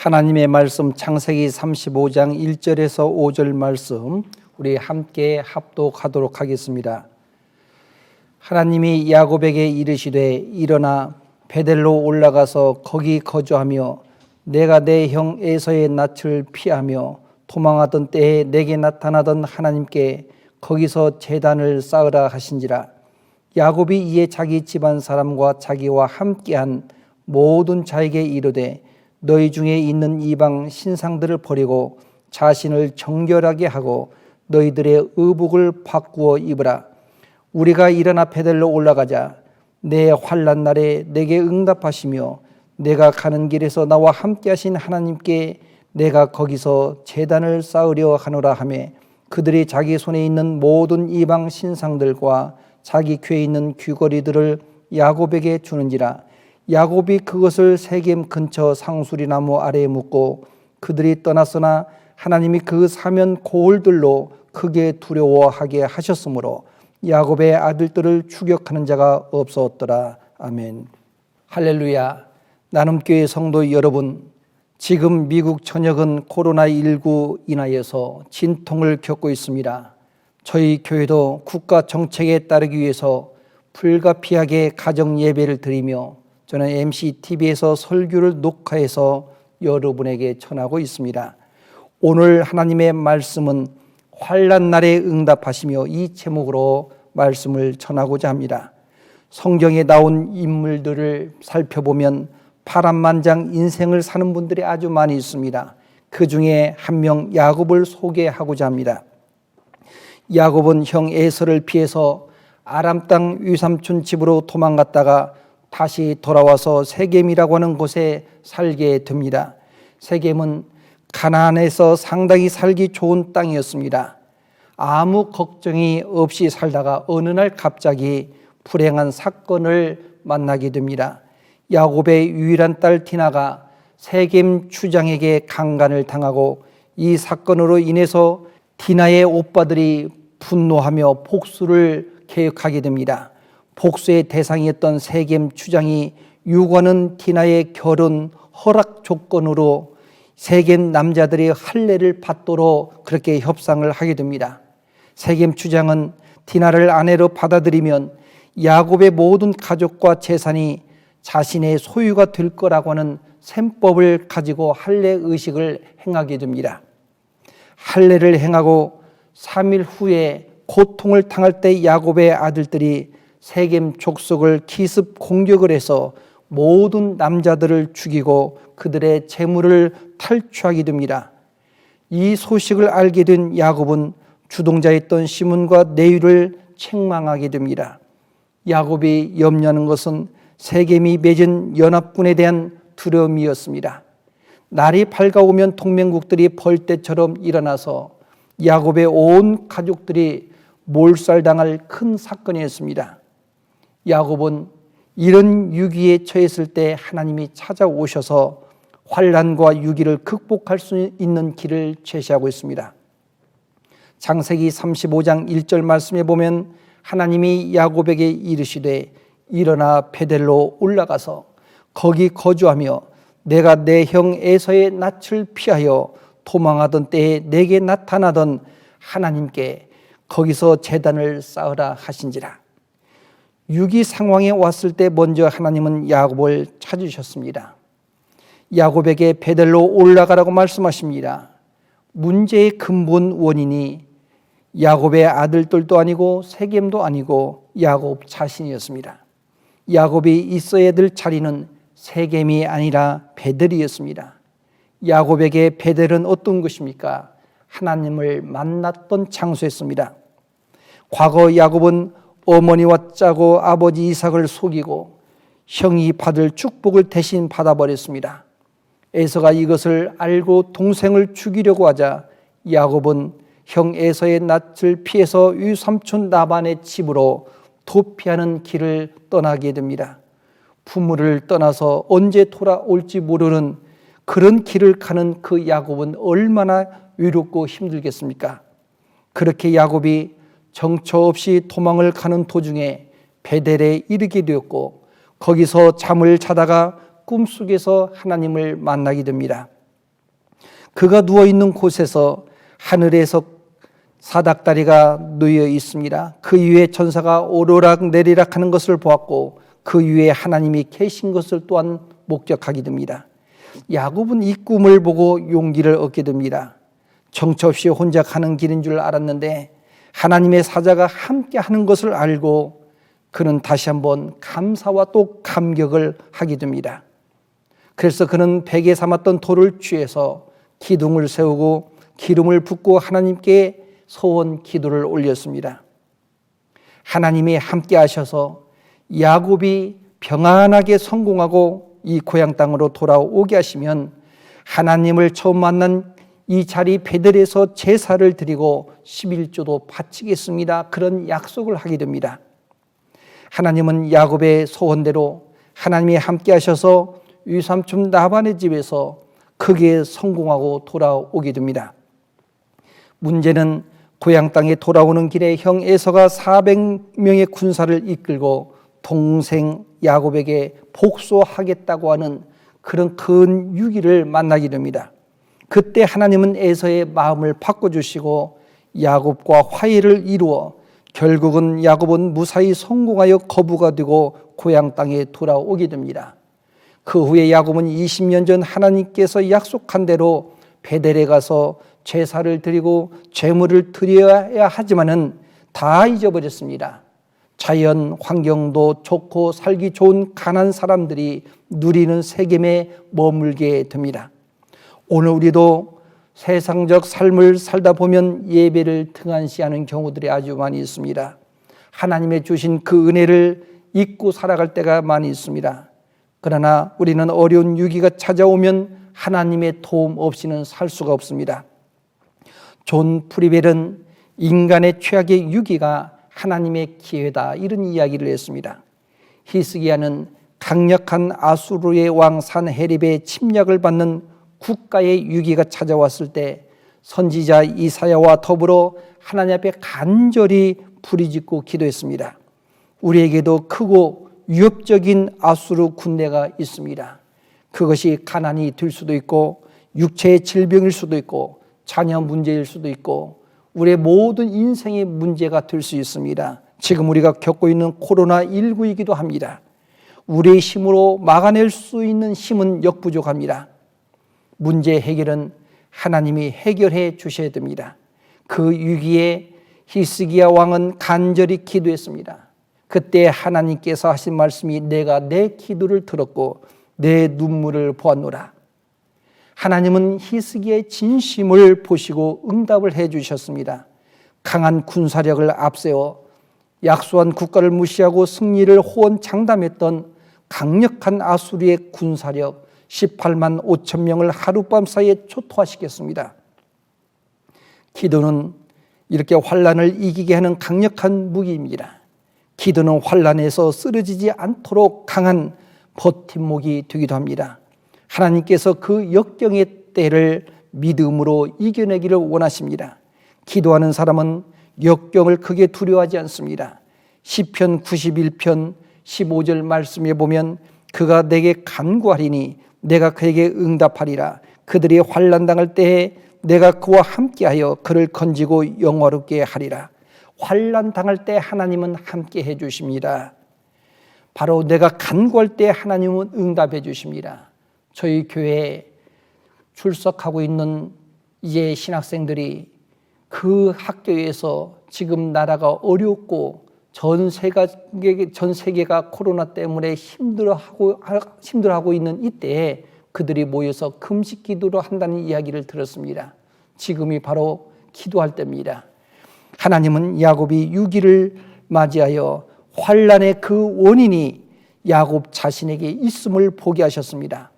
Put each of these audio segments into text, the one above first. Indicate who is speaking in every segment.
Speaker 1: 하나님의 말씀 창세기 35장 1절에서 5절 말씀 우리 함께 합독하도록 하겠습니다. 하나님이 야곱에게 이르시되 일어나 베델로 올라가서 거기 거주하며 내가 내 형 에서의 낯을 피하며 도망하던 때에 내게 나타나던 하나님께 거기서 제단을 쌓으라 하신지라. 야곱이 이에 자기 집안 사람과 자기와 함께한 모든 자에게 이르되 너희 중에 있는 이방 신상들을 버리고 자신을 정결하게 하고 너희들의 의복을 바꾸어 입으라. 우리가 일어나 베델로 올라가자. 내 환난 날에 내게 응답하시며 내가 가는 길에서 나와 함께 하신 하나님께 내가 거기서 제단을 쌓으려 하노라 하며 그들이 자기 손에 있는 모든 이방 신상들과 자기 궤에 있는 귀걸이들을 야곱에게 주는지라. 야곱이 그것을 세겜 근처 상수리 나무 아래에 묻고 그들이 떠났으나 하나님이 그 사면 고을들로 크게 두려워하게 하셨으므로 야곱의 아들들을 추격하는 자가 없었더라. 아멘. 할렐루야. 나눔교회 성도 여러분, 지금 미국 전역은 코로나19 인하여서 진통을 겪고 있습니다. 저희 교회도 국가 정책에 따르기 위해서 불가피하게 가정 예배를 드리며 저는 MCTV에서 설교를 녹화해서 여러분에게 전하고 있습니다. 오늘 하나님의 말씀은 환난 날에 응답하시며 이 제목으로 말씀을 전하고자 합니다. 성경에 나온 인물들을 살펴보면 파란만장 인생을 사는 분들이 아주 많이 있습니다. 그 중에 한 명 야곱을 소개하고자 합니다. 야곱은 형 에서를 피해서 아람 땅 위삼촌 집으로 도망갔다가 다시 돌아와서 세겜이라고 하는 곳에 살게 됩니다. 세겜은 가나안에서 상당히 살기 좋은 땅이었습니다. 아무 걱정이 없이 살다가 어느 날 갑자기 불행한 사건을 만나게 됩니다. 야곱의 유일한 딸 디나가 세겜 추장에게 강간을 당하고 이 사건으로 인해서 디나의 오빠들이 분노하며 복수를 계획하게 됩니다. 복수의 대상이었던 세겜 추장이 요구하는 디나의 결혼 허락 조건으로 세겜 남자들이 할례를 받도록 그렇게 협상을 하게 됩니다. 세겜 추장은 디나를 아내로 받아들이면 야곱의 모든 가족과 재산이 자신의 소유가 될 거라고 하는 셈법을 가지고 할례 의식을 행하게 됩니다. 할례를 행하고 3일 후에 고통을 당할 때 야곱의 아들들이 세겜 족속을 기습 공격을 해서 모든 남자들을 죽이고 그들의 재물을 탈취하게 됩니다. 이 소식을 알게 된 야곱은 주동자였던 시몬과 네위를 책망하게 됩니다. 야곱이 염려하는 것은 세겜이 맺은 연합군에 대한 두려움이었습니다. 날이 밝아오면 동맹국들이 벌떼처럼 일어나서 야곱의 온 가족들이 몰살당할 큰 사건이었습니다. 야곱은 이런 위기에 처했을 때 하나님이 찾아오셔서 환난과 위기를 극복할 수 있는 길을 제시하고 있습니다. 창세기 35장 1절 말씀에 보면 하나님이 야곱에게 이르시되 일어나 베델로 올라가서 거기 거주하며 내가 내 형 에서의 낯을 피하여 도망하던 때에 내게 나타나던 하나님께 거기서 제단을 쌓으라 하신지라. 위기 상황에 왔을 때 먼저 하나님은 야곱을 찾으셨습니다. 야곱에게 베델로 올라가라고 말씀하십니다. 문제의 근본 원인이 야곱의 아들들도 아니고 세겜도 아니고 야곱 자신이었습니다. 야곱이 있어야 될 자리는 세겜이 아니라 베델이었습니다. 야곱에게 베델은 어떤 것입니까? 하나님을 만났던 장소였습니다. 과거 야곱은 어머니와 짜고 아버지 이삭을 속이고 형이 받을 축복을 대신 받아버렸습니다. 에서가 이것을 알고 동생을 죽이려고 하자 야곱은 형 에서의 낯을 피해서 위삼촌 라반의 집으로 도피하는 길을 떠나게 됩니다. 부모를 떠나서 언제 돌아올지 모르는 그런 길을 가는 그 야곱은 얼마나 외롭고 힘들겠습니까? 그렇게 야곱이 정처 없이 도망을 가는 도중에 베델에 이르게 되었고 거기서 잠을 자다가 꿈속에서 하나님을 만나게 됩니다. 그가 누워있는 곳에서 하늘에서 사닥다리가 놓여 있습니다. 그 위에 천사가 오르락 내리락 하는 것을 보았고 그 위에 하나님이 계신 것을 또한 목격하게 됩니다. 야곱은 이 꿈을 보고 용기를 얻게 됩니다. 정처 없이 혼자 가는 길인 줄 알았는데 하나님의 사자가 함께 하는 것을 알고 그는 다시 한번 감사와 또 감격을 하게 됩니다. 그래서 그는 베개 삼았던 돌을 취해서 기둥을 세우고 기름을 붓고 하나님께 소원 기도를 올렸습니다. 하나님이 함께 하셔서 야곱이 평안하게 성공하고 이 고향 땅으로 돌아오게 하시면 하나님을 처음 만난 이 자리 베델에서 제사를 드리고 11조도 바치겠습니다. 그런 약속을 하게 됩니다. 하나님은 야곱의 소원대로 하나님이 함께 하셔서 위삼촌 라반의 집에서 크게 성공하고 돌아오게 됩니다. 문제는 고향 땅에 돌아오는 길에 형 에서가 400명의 군사를 이끌고 동생 야곱에게 복수하겠다고 하는 그런 큰 위기를 만나게 됩니다. 그때 하나님은 에서의 마음을 바꿔주시고 야곱과 화해를 이루어 결국은 야곱은 무사히 성공하여 거부가 되고 고향 땅에 돌아오게 됩니다. 그 후에 야곱은 20년 전 하나님께서 약속한 대로 베델에 가서 제사를 드리고 제물을 드려야 하지만은 다 잊어버렸습니다. 자연 환경도 좋고 살기 좋은 가난한 사람들이 누리는 세겜에 머물게 됩니다. 오늘 우리도 세상적 삶을 살다 보면 예배를 등한시하는 경우들이 아주 많이 있습니다. 하나님의 주신 그 은혜를 잊고 살아갈 때가 많이 있습니다. 그러나 우리는 어려운 위기가 찾아오면 하나님의 도움 없이는 살 수가 없습니다. 존 프리벨은 인간의 최악의 위기가 하나님의 기회다, 이런 이야기를 했습니다. 히스기야는 강력한 아수르의 왕 산헤립의 침략을 받는 국가의 위기가 찾아왔을 때 선지자 이사야와 더불어 하나님 앞에 간절히 부르짖고 기도했습니다. 우리에게도 크고 위협적인 아수르 군대가 있습니다. 그것이 가난이 될 수도 있고 육체의 질병일 수도 있고 자녀 문제일 수도 있고 우리의 모든 인생의 문제가 될 수 있습니다. 지금 우리가 겪고 있는 코로나19이기도 합니다. 우리의 힘으로 막아낼 수 있는 힘은 역부족합니다. 문제 해결은 하나님이 해결해 주셔야 됩니다. 그 위기에 히스기야 왕은 간절히 기도했습니다. 그때 하나님께서 하신 말씀이 내가 내 기도를 들었고 내 눈물을 보았노라. 하나님은 히스기야의 진심을 보시고 응답을 해 주셨습니다. 강한 군사력을 앞세워 약소한 국가를 무시하고 승리를 호언장담했던 강력한 아수르의 군사력 18만 5천 명을 하룻밤 사이에 초토화시켰습니다. 기도는 이렇게 환난을 이기게 하는 강력한 무기입니다. 기도는 환난에서 쓰러지지 않도록 강한 버팀목이 되기도 합니다. 하나님께서 그 역경의 때를 믿음으로 이겨내기를 원하십니다. 기도하는 사람은 역경을 크게 두려워하지 않습니다. 시편 91편 15절 말씀에 보면 그가 내게 간구하리니 내가 그에게 응답하리라. 그들이 환난 당할 때에 내가 그와 함께하여 그를 건지고 영화롭게 하리라. 환난 당할 때 하나님은 함께 해 주십니다. 바로 내가 간구할 때 하나님은 응답해 주십니다. 저희 교회에 출석하고 있는 이제 신학생들이 그 학교에서 지금 나라가 어렵고 전 세계가 코로나 때문에 힘들어하고 있는 이때에 그들이 모여서 금식 기도를 한다는 이야기를 들었습니다. 지금이 바로 기도할 때입니다. 하나님은 야곱이 위기를 맞이하여 환난의 그 원인이 야곱 자신에게 있음을 보게 하셨습니다.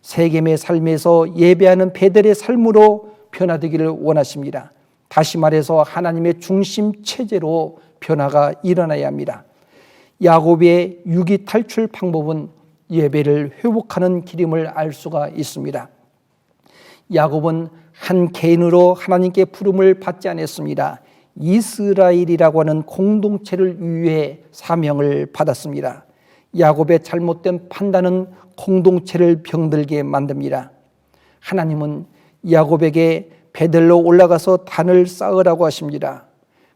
Speaker 1: 세겜의 삶에서 예배하는 베델의 삶으로 변화되기를 원하십니다. 다시 말해서 하나님의 중심 체제로 변화가 일어나야 합니다. 야곱의 위기 탈출 방법은 예배를 회복하는 길임을 알 수가 있습니다. 야곱은 한 개인으로 하나님께 부름을 받지 않았습니다. 이스라엘이라고 하는 공동체를 위해 사명을 받았습니다. 야곱의 잘못된 판단은 공동체를 병들게 만듭니다. 하나님은 야곱에게 베델로 올라가서 단을 쌓으라고 하십니다.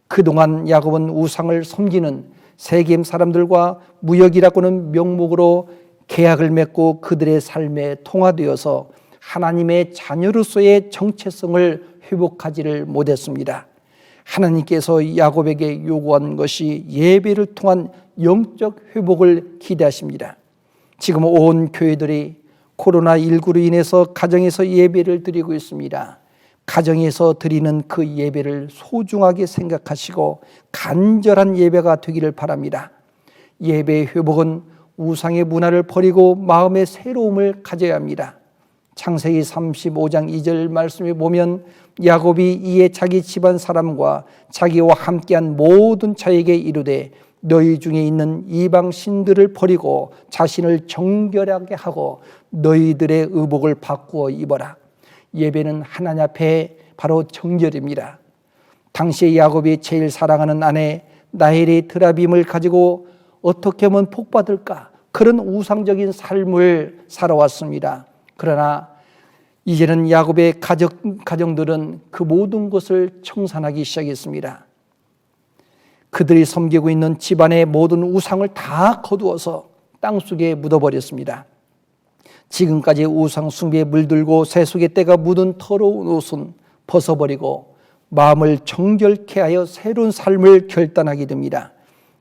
Speaker 1: 그동안 야곱은 우상을 섬기는 세겜 사람들과 무역이라고는 명목으로 계약을 맺고 그들의 삶에 통화되어서 하나님의 자녀로서의 정체성을 회복하지를 못했습니다. 하나님께서 야곱에게 요구한 것이 예배를 통한 영적 회복을 기대하십니다. 지금 온 교회들이 코로나19로 인해서 가정에서 예배를 드리고 있습니다. 가정에서 드리는 그 예배를 소중하게 생각하시고 간절한 예배가 되기를 바랍니다. 예배의 회복은 우상의 문화를 버리고 마음의 새로움을 가져야 합니다. 창세기 35장 2절 말씀에 보면 야곱이 이에 자기 집안 사람과 자기와 함께한 모든 자에게 이르되 너희 중에 있는 이방 신들을 버리고 자신을 정결하게 하고 너희들의 의복을 바꾸어 입어라. 예배는 하나님 앞에 바로 정결입니다. 당시에 야곱이 제일 사랑하는 아내 라헬의 드라빔을 가지고 어떻게 하면 복받을까? 그런 우상적인 삶을 살아왔습니다. 그러나 이제는 야곱의 가정들은 그 모든 것을 청산하기 시작했습니다. 그들이 섬기고 있는 집안의 모든 우상을 다 거두어서 땅속에 묻어버렸습니다. 지금까지 우상 숭배에 물들고 세속의 때가 묻은 더러운 옷은 벗어버리고 마음을 정결케 하여 새로운 삶을 결단하게 됩니다.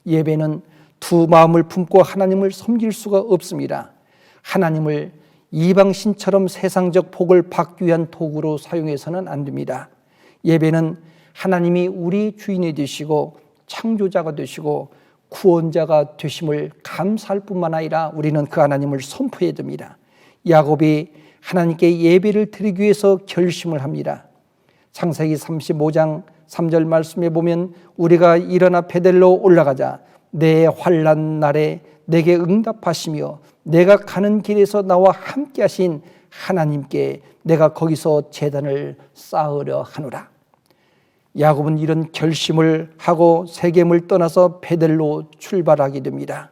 Speaker 1: 예배는 두 마음을 품고 하나님을 섬길 수가 없습니다. 하나님을 이방신처럼 세상적 복을 받기 위한 도구로 사용해서는 안 됩니다. 예배는 하나님이 우리 주인이 되시고 창조자가 되시고 구원자가 되심을 감사할 뿐만 아니라 우리는 그 하나님을 선포해야 됩니다. 야곱이 하나님께 예배를 드리기 위해서 결심을 합니다. 창세기 35장 3절 말씀에 보면 우리가 일어나 베델로 올라가자 내 환난 날에 내게 응답하시며 내가 가는 길에서 나와 함께 하신 하나님께 내가 거기서 제단을 쌓으려 하노라. 야곱은 이런 결심을 하고 세겜을 떠나서 베델로 출발하게 됩니다.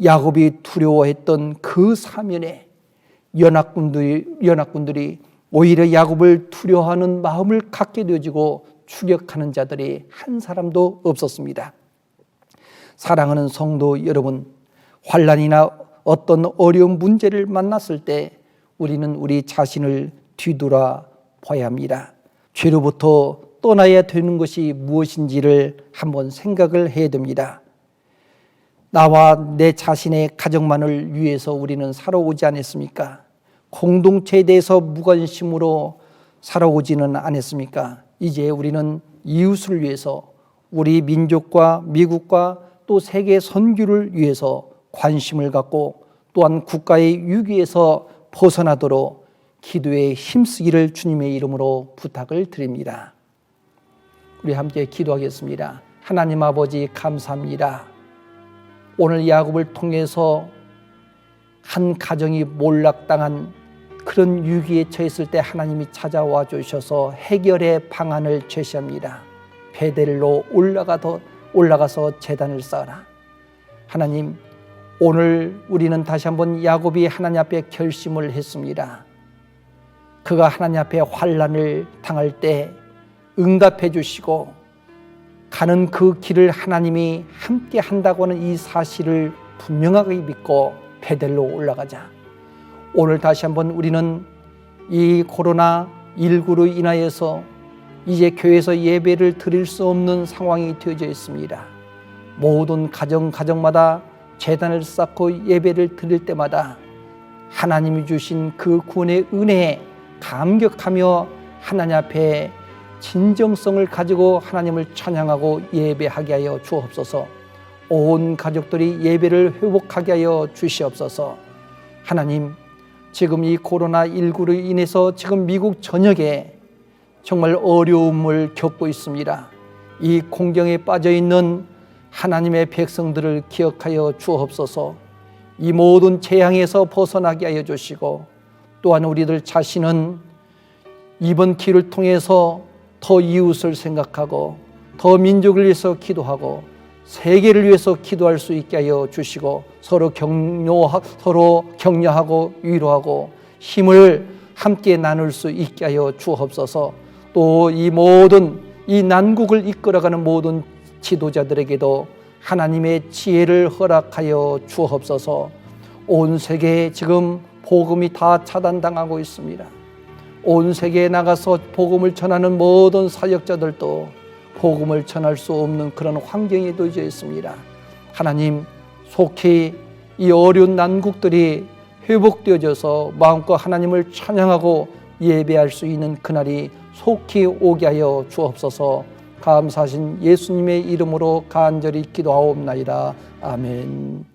Speaker 1: 야곱이 두려워했던 그 사면에 연합군들이 오히려 야곱을 두려워하는 마음을 갖게 되어지고 추격하는 자들이 한 사람도 없었습니다. 사랑하는 성도 여러분, 환난이나 어떤 어려운 문제를 만났을 때 우리는 우리 자신을 뒤돌아봐야 합니다. 죄로부터 떠나야 되는 것이 무엇인지를 한번 생각을 해야 됩니다. 나와 내 자신의 가정만을 위해서 우리는 살아오지 않았습니까? 공동체에 대해서 무관심으로 살아오지는 않았습니까? 이제 우리는 이웃을 위해서 우리 민족과 미국과 또 세계 선교를 위해서 관심을 갖고 또한 국가의 위기에서 벗어나도록 기도에 힘쓰기를 주님의 이름으로 부탁을 드립니다. 우리 함께 기도하겠습니다. 하나님 아버지 감사합니다. 오늘 야곱을 통해서 한 가정이 몰락당한 그런 위기에 처했을 때 하나님이 찾아와 주셔서 해결의 방안을 제시합니다. 베델로 올라가서 제단을 쌓아라. 하나님, 오늘 우리는 다시 한번 야곱이 하나님 앞에 결심을 했습니다. 그가 하나님 앞에 환난을 당할 때 응답해 주시고 가는 그 길을 하나님이 함께 한다고 하는 이 사실을 분명하게 믿고 베델로 올라가자. 오늘 다시 한번 우리는 이 코로나19로 인하여서 이제 교회에서 예배를 드릴 수 없는 상황이 되어져 있습니다. 모든 가정마다 제단을 쌓고 예배를 드릴 때마다 하나님이 주신 그 구원의 은혜에 감격하며 하나님 앞에 진정성을 가지고 하나님을 찬양하고 예배하게 하여 주옵소서. 온 가족들이 예배를 회복하게 하여 주시옵소서. 하나님, 지금 이 코로나19로 인해서 지금 미국 전역에 정말 어려움을 겪고 있습니다. 이 공경에 빠져있는 하나님의 백성들을 기억하여 주옵소서. 이 모든 재앙에서 벗어나게 하여 주시고 또한 우리들 자신은 이번 기를 통해서 더 이웃을 생각하고 더 민족을 위해서 기도하고 세계를 위해서 기도할 수 있게 하여 주시고 서로 격려하고 위로하고 힘을 함께 나눌 수 있게 하여 주옵소서. 또 이 모든 이 난국을 이끌어가는 모든 지도자들에게도 하나님의 지혜를 허락하여 주옵소서. 온 세계에 지금 복음이 다 차단당하고 있습니다. 온 세계에 나가서 복음을 전하는 모든 사역자들도 복음을 전할 수 없는 그런 환경에 놓여 있습니다. 하나님, 속히 이 어려운 난국들이 회복되어져서 마음껏 하나님을 찬양하고 예배할 수 있는 그날이 속히 오게 하여 주옵소서. 감사하신 예수님의 이름으로 간절히 기도하옵나이다. 아멘.